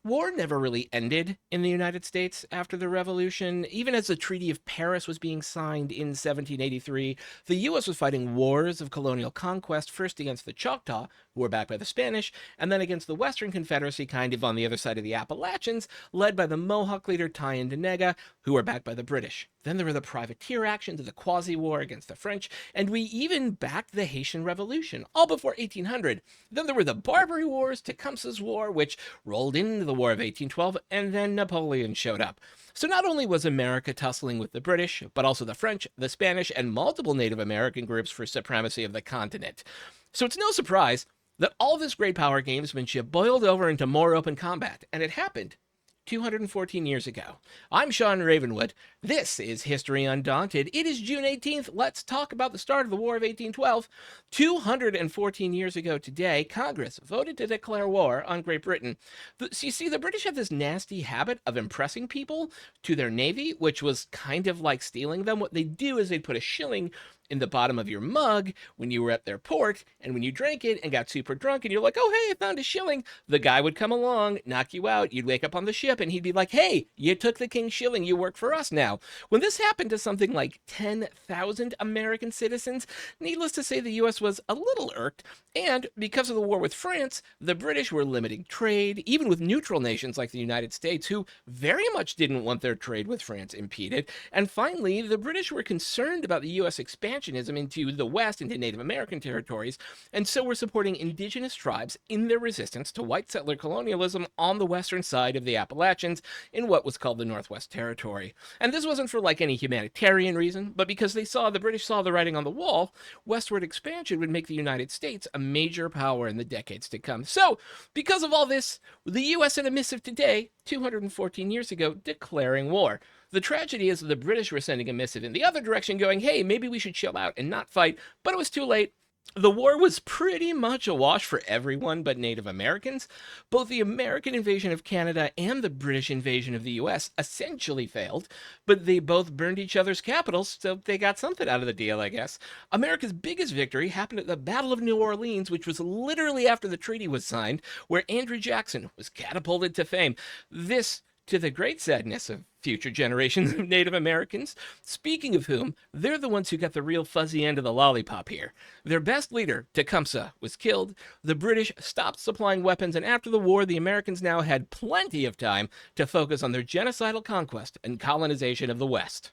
War never really ended in the United States after the Revolution. Even as the Treaty of Paris was being signed in 1783, the U.S. was fighting wars of colonial conquest, first against the Choctaw, who were backed by the Spanish, and then against the Western Confederacy, kind of on the other side of the Appalachians, led by the Mohawk leader Tynedinega, who were backed by the British. Then there were the privateer actions of the Quasi-War against the French, and we even backed the Haitian Revolution, all before 1800. Then there were the Barbary Wars, Tecumseh's War, which rolled into the War of 1812, and then Napoleon showed up. So not only was America tussling with the British, but also the French, the Spanish, and multiple Native American groups for supremacy of the continent. So it's no surprise that all this great power gamesmanship boiled over into more open combat, and it happened 214 years ago. I'm Sean Ravenwood. This is History Undaunted. It is June 18th. Let's talk about the start of the War of 1812. 214 years ago today, Congress voted to declare war on Great Britain. So you see, the British have this nasty habit of impressing people to their navy, which was kind of like stealing them. What they do is they put a shilling in the bottom of your mug when you were at their port, and when you drank it and got super drunk and you're like, oh, hey, I found a shilling, the guy would come along, knock you out, you'd wake up on the ship, and he'd be like, hey, you took the king's shilling, you work for us now. When this happened to something like 10,000 American citizens, needless to say, the U.S. was a little irked, and because of the war with France, the British were limiting trade, even with neutral nations like the United States, who very much didn't want their trade with France impeded. And finally, the British were concerned about the U.S. expansionism into the West, into Native American territories, and so were supporting indigenous tribes in their resistance to white settler colonialism on the western side of the Appalachians in what was called the Northwest Territory. And this wasn't for like any humanitarian reason, but because the British saw the writing on the wall, westward expansion would make the United States a major power in the decades to come. So, because of all this, the U.S. sent a missive today, 214 years ago, declaring war. The tragedy is that the British were sending a missive in the other direction going, hey, maybe we should chill out and not fight, but it was too late. The war was pretty much a wash for everyone but Native Americans. Both the American invasion of Canada and the British invasion of the US essentially failed, but they both burned each other's capitals, so they got something out of the deal, I guess. America's biggest victory happened at the Battle of New Orleans, which was literally after the treaty was signed, where Andrew Jackson was catapulted to fame. This to the great sadness of future generations of Native Americans, speaking of whom, they're the ones who got the real fuzzy end of the lollipop here. Their best leader, Tecumseh, was killed, the British stopped supplying weapons, and after the war, the Americans now had plenty of time to focus on their genocidal conquest and colonization of the West.